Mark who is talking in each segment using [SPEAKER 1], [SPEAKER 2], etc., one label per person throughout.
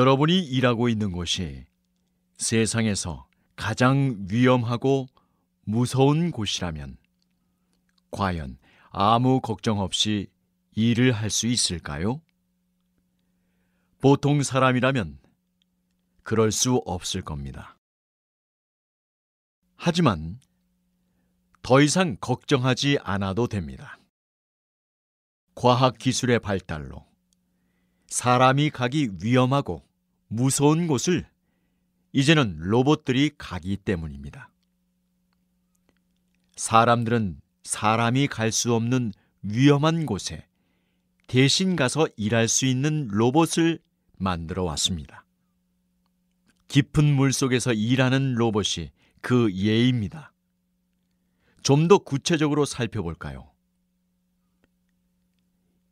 [SPEAKER 1] 여러분이 일하고 있는 곳이 세상에서 가장 위험하고 무서운 곳이라면 과연 아무 걱정 없이 일을 할 수 있을까요? 보통 사람이라면 그럴 수 없을 겁니다. 하지만 더 이상 걱정하지 않아도 됩니다. 과학기술의 발달로 사람이 가기 위험하고 무서운 곳을 이제는 로봇들이 가기 때문입니다. 사람들은 사람이 갈 수 없는 위험한 곳에 대신 가서 일할 수 있는 로봇을 만들어 왔습니다. 깊은 물속에서 일하는 로봇이 그 예입니다. 좀 더 구체적으로 살펴볼까요?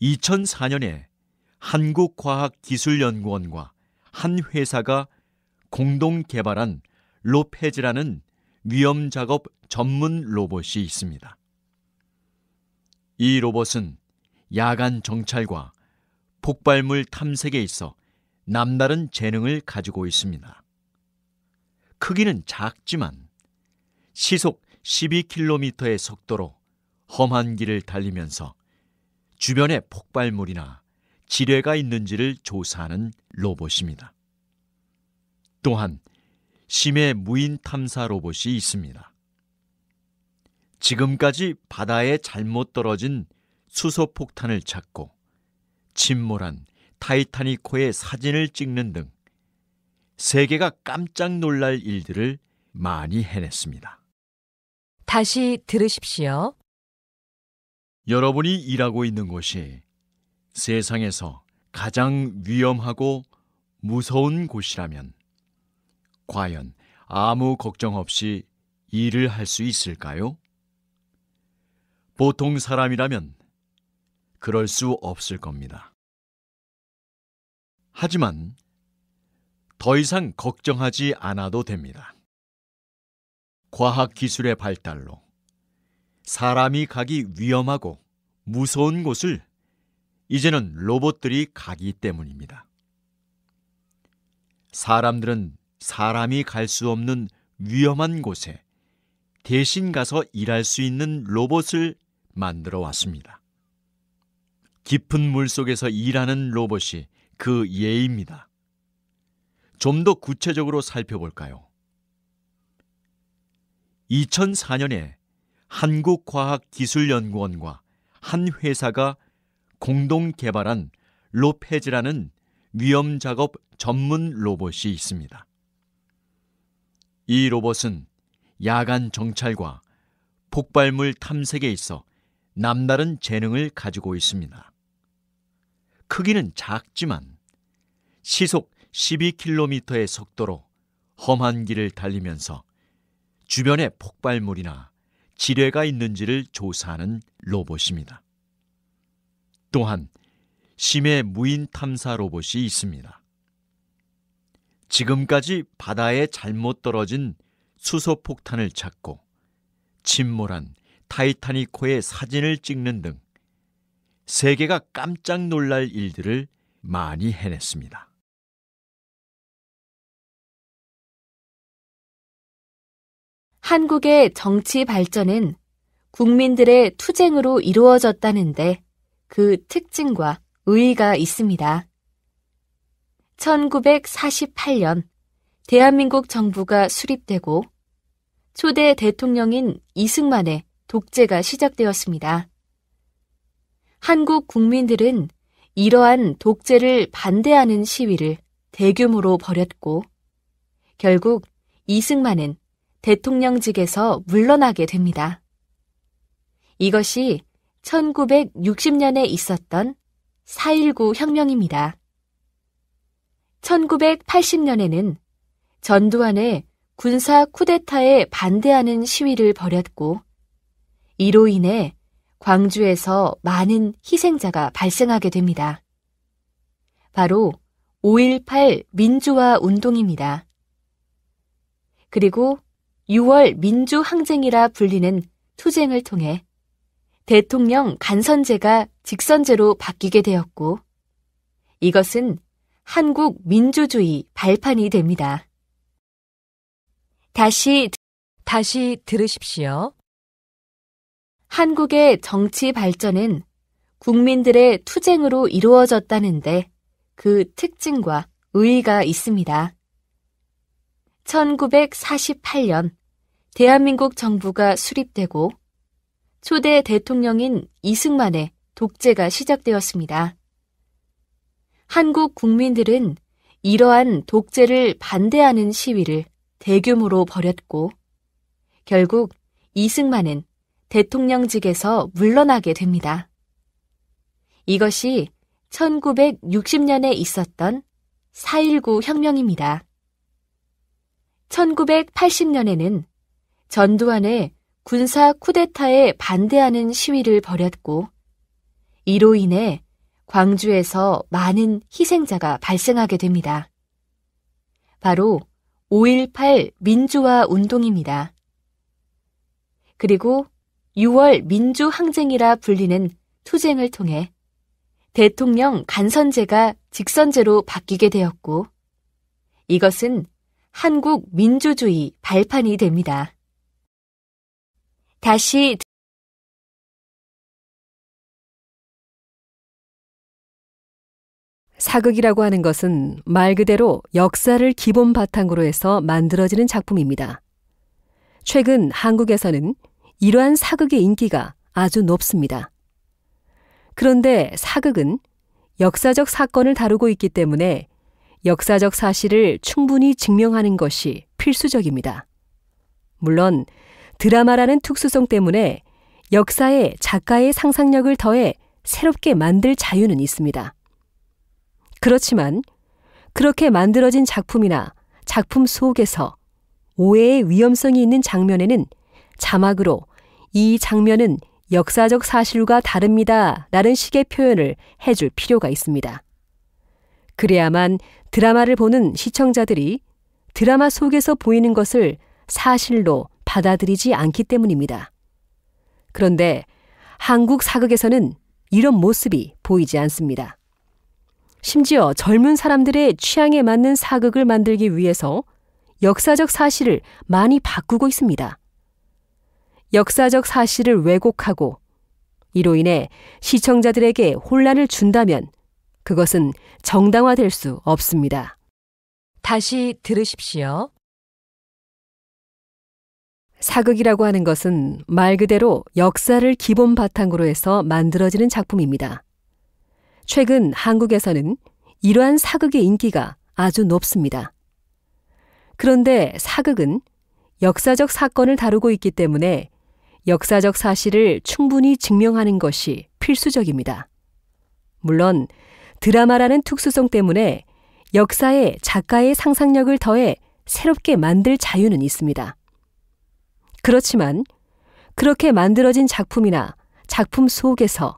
[SPEAKER 1] 2004년에 한국과학기술연구원과 한 회사가 공동 개발한 로페즈라는 위험작업 전문 로봇이 있습니다. 이 로봇은 야간 정찰과 폭발물 탐색에 있어 남다른 재능을 가지고 있습니다. 크기는 작지만 시속 12km의 속도로 험한 길을 달리면서 주변에 폭발물이나 지뢰가 있는지를 조사하는 로봇입니다. 또한 심해 무인 탐사 로봇이 있습니다. 지금까지 바다에 잘못 떨어진 수소폭탄을 찾고 침몰한 타이타닉호의 사진을 찍는 등 세계가 깜짝 놀랄 일들을 많이 해냈습니다.
[SPEAKER 2] 다시 들으십시오.
[SPEAKER 1] 여러분이 일하고 있는 곳이 세상에서 가장 위험하고 무서운 곳이라면 과연 아무 걱정 없이 일을 할 수 있을까요? 보통 사람이라면 그럴 수 없을 겁니다. 하지만 더 이상 걱정하지 않아도 됩니다. 과학기술의 발달로 사람이 가기 위험하고 무서운 곳을 이제는 로봇들이 가기 때문입니다. 사람들은 사람이 갈 수 없는 위험한 곳에 대신 가서 일할 수 있는 로봇을 만들어 왔습니다. 깊은 물속에서 일하는 로봇이 그 예입니다. 좀 더 구체적으로 살펴볼까요? 2004년에 한국과학기술연구원과 한 회사가 공동 개발한 로페즈라는 위험작업 전문 로봇이 있습니다. 이 로봇은 야간 정찰과 폭발물 탐색에 있어 남다른 재능을 가지고 있습니다. 크기는 작지만 시속 12km의 속도로 험한 길을 달리면서 주변에 폭발물이나 지뢰가 있는지를 조사하는 로봇입니다. 또한 심해 무인 탐사 로봇이 있습니다. 지금까지 바다에 잘못 떨어진 수소폭탄을 찾고 침몰한 타이타닉호의 사진을 찍는 등 세계가 깜짝 놀랄 일들을 많이 해냈습니다.
[SPEAKER 2] 한국의 정치 발전은 국민들의 투쟁으로 이루어졌다는데 그 특징과 의의가 있습니다. 1948년 대한민국 정부가 수립되고 초대 대통령인 이승만의 독재가 시작되었습니다. 한국 국민들은 이러한 독재를 반대하는 시위를 대규모로 벌였고 결국 이승만은 대통령직에서 물러나게 됩니다. 이것이 1960년에 있었던 4.19 혁명입니다. 1980년에는 전두환의 군사 쿠데타에 반대하는 시위를 벌였고 이로 인해 광주에서 많은 희생자가 발생하게 됩니다. 바로 5.18 민주화 운동입니다. 그리고 6월 민주항쟁이라 불리는 투쟁을 통해 대통령 간선제가 직선제로 바뀌게 되었고 이것은 한국 민주주의 발판이 됩니다. 다시
[SPEAKER 3] 들으십시오.
[SPEAKER 2] 한국의 정치 발전은 국민들의 투쟁으로 이루어졌다는데 그 특징과 의의가 있습니다. 1948년 대한민국 정부가 수립되고 초대 대통령인 이승만의 독재가 시작되었습니다. 한국 국민들은 이러한 독재를 반대하는 시위를 대규모로 벌였고 결국 이승만은 대통령직에서 물러나게 됩니다. 이것이 1960년에 있었던 4.19 혁명입니다. 1980년에는 전두환의 군사 쿠데타에 반대하는 시위를 벌였고 이로 인해 광주에서 많은 희생자가 발생하게 됩니다. 바로 5.18 민주화 운동입니다. 그리고 6월 민주항쟁이라 불리는 투쟁을 통해 대통령 간선제가 직선제로 바뀌게 되었고 이것은 한국 민주주의 발판이 됩니다. 다시
[SPEAKER 3] 사극이라고 하는 것은 말 그대로 역사를 기본 바탕으로 해서 만들어지는 작품입니다. 최근 한국에서는 이러한 사극의 인기가 아주 높습니다. 그런데 사극은 역사적 사건을 다루고 있기 때문에 역사적 사실을 충분히 증명하는 것이 필수적입니다. 물론 드라마라는 특수성 때문에 역사에 작가의 상상력을 더해 새롭게 만들 자유는 있습니다. 그렇지만 그렇게 만들어진 작품이나 작품 속에서 오해의 위험성이 있는 장면에는 자막으로 이 장면은 역사적 사실과 다릅니다 라는 식의 표현을 해줄 필요가 있습니다. 그래야만 드라마를 보는 시청자들이 드라마 속에서 보이는 것을 사실로 받아들이지 않기 때문입니다. 그런데 한국 사극에서는 이런 모습이 보이지 않습니다. 심지어 젊은 사람들의 취향에 맞는 사극을 만들기 위해서 역사적 사실을 많이 바꾸고 있습니다. 역사적 사실을 왜곡하고 이로 인해 시청자들에게 혼란을 준다면 그것은 정당화될 수 없습니다.
[SPEAKER 2] 다시 들으십시오.
[SPEAKER 3] 사극이라고 하는 것은 말 그대로 역사를 기본 바탕으로 해서 만들어지는 작품입니다. 최근 한국에서는 이러한 사극의 인기가 아주 높습니다. 그런데 사극은 역사적 사건을 다루고 있기 때문에 역사적 사실을 충분히 증명하는 것이 필수적입니다. 물론 드라마라는 특수성 때문에 역사에 작가의 상상력을 더해 새롭게 만들 자유는 있습니다. 그렇지만 그렇게 만들어진 작품이나 작품 속에서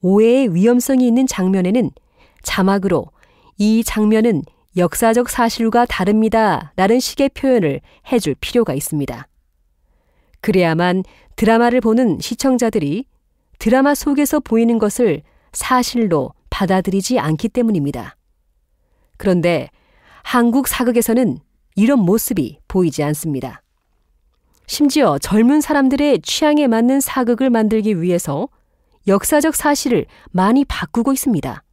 [SPEAKER 3] 오해의 위험성이 있는 장면에는 자막으로 이 장면은 역사적 사실과 다릅니다 라는 식의 표현을 해줄 필요가 있습니다. 그래야만 드라마를 보는 시청자들이 드라마 속에서 보이는 것을 사실로 받아들이지 않기 때문입니다. 그런데 한국 사극에서는 이런 모습이 보이지 않습니다. 심지어 젊은 사람들의 취향에 맞는 사극을 만들기 위해서 역사적 사실을 많이 바꾸고 있습니다.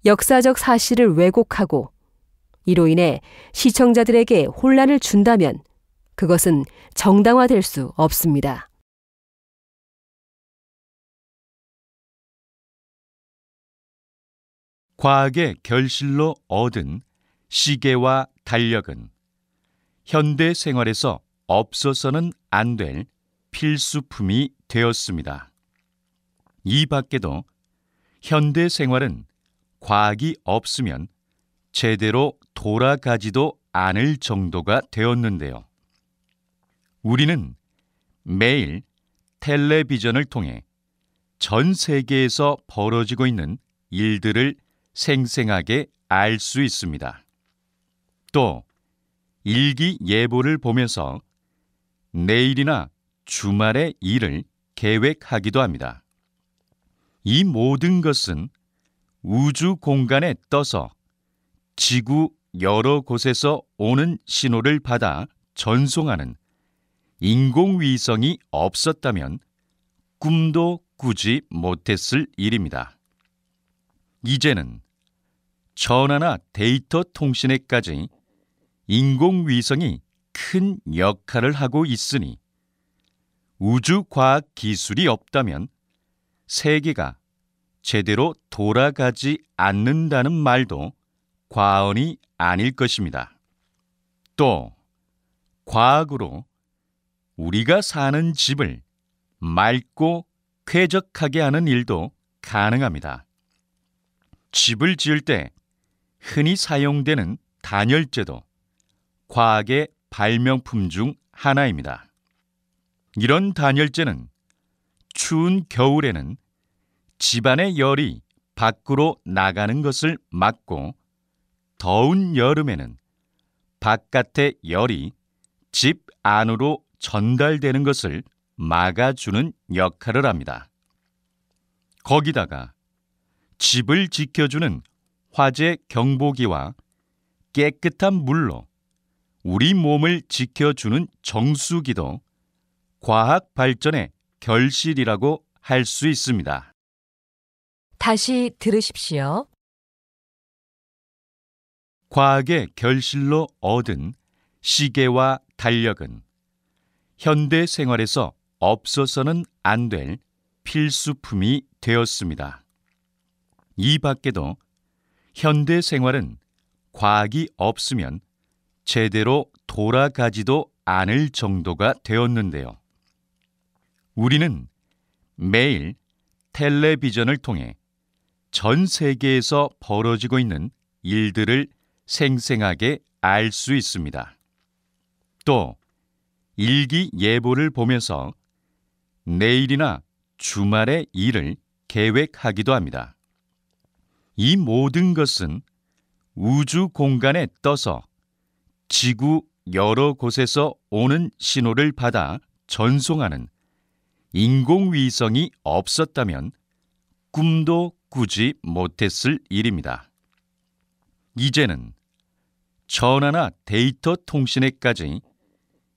[SPEAKER 3] 역사적 사실을 왜곡하고 이로 인해 시청자들에게 혼란을 준다면 그것은 정당화될 수 없습니다.
[SPEAKER 1] 과학의 결실로 얻은 시계와 달력은 현대 생활에서 없어서는 안 될 필수품이 되었습니다. 이 밖에도 현대 생활은 과학이 없으면 제대로 돌아가지도 않을 정도가 되었는데요. 우리는 매일 텔레비전을 통해 전 세계에서 벌어지고 있는 일들을 생생하게 알 수 있습니다. 또 일기예보를 보면서 내일이나 주말의 일을 계획하기도 합니다. 이 모든 것은 우주 공간에 떠서 지구 여러 곳에서 오는 신호를 받아 전송하는 인공위성이 없었다면 꿈도 꾸지 못했을 일입니다. 이제는 전화나 데이터 통신에까지 인공위성이 큰 역할을 하고 있으니 우주과학 기술이 없다면 세계가 제대로 돌아가지 않는다는 말도 과언이 아닐 것입니다. 또 과학으로 우리가 사는 집을 맑고 쾌적하게 하는 일도 가능합니다. 집을 지을 때 흔히 사용되는 단열재도 과학의 발명품 중 하나입니다. 이런 단열재는 추운 겨울에는 집안의 열이 밖으로 나가는 것을 막고 더운 여름에는 바깥의 열이 집 안으로 전달되는 것을 막아주는 역할을 합니다. 거기다가 집을 지켜주는 화재 경보기와 깨끗한 물로 우리 몸을 지켜주는 정수기도 과학 발전의 결실이라고 할 수 있습니다.
[SPEAKER 2] 다시 들으십시오.
[SPEAKER 1] 과학의 결실로 얻은 시계와 달력은 현대 생활에서 없어서는 안 될 필수품이 되었습니다. 이 밖에도 현대 생활은 과학이 없으면 제대로 돌아가지도 않을 정도가 되었는데요. 우리는 매일 텔레비전을 통해 전 세계에서 벌어지고 있는 일들을 생생하게 알 수 있습니다. 또 일기예보를 보면서 내일이나 주말의 일을 계획하기도 합니다. 이 모든 것은 우주 공간에 떠서 지구 여러 곳에서 오는 신호를 받아 전송하는 인공위성이 없었다면 꿈도 꾸지 못했을 일입니다. 이제는 전화나 데이터 통신에까지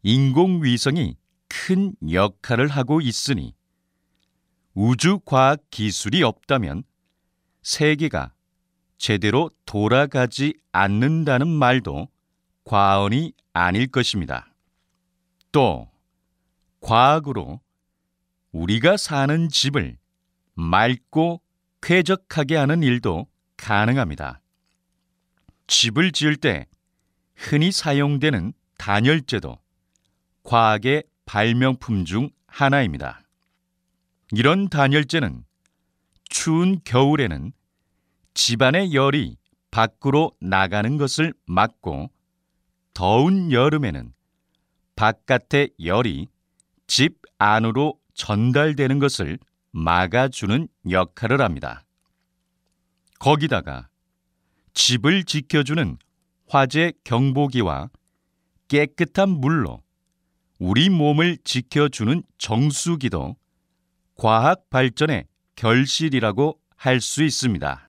[SPEAKER 1] 인공위성이 큰 역할을 하고 있으니 우주과학 기술이 없다면 세계가 제대로 돌아가지 않는다는 말도 과언이 아닐 것입니다. 또 과학으로 우리가 사는 집을 맑고 쾌적하게 하는 일도 가능합니다. 집을 지을 때 흔히 사용되는 단열재도 과학의 발명품 중 하나입니다. 이런 단열재는 추운 겨울에는 집안의 열이 밖으로 나가는 것을 막고 더운 여름에는 바깥의 열이 집 안으로 전달되는 것을 막아주는 역할을 합니다. 거기다가 집을 지켜주는 화재 경보기와 깨끗한 물로 우리 몸을 지켜주는 정수기도 과학 발전의 결실이라고 할 수 있습니다.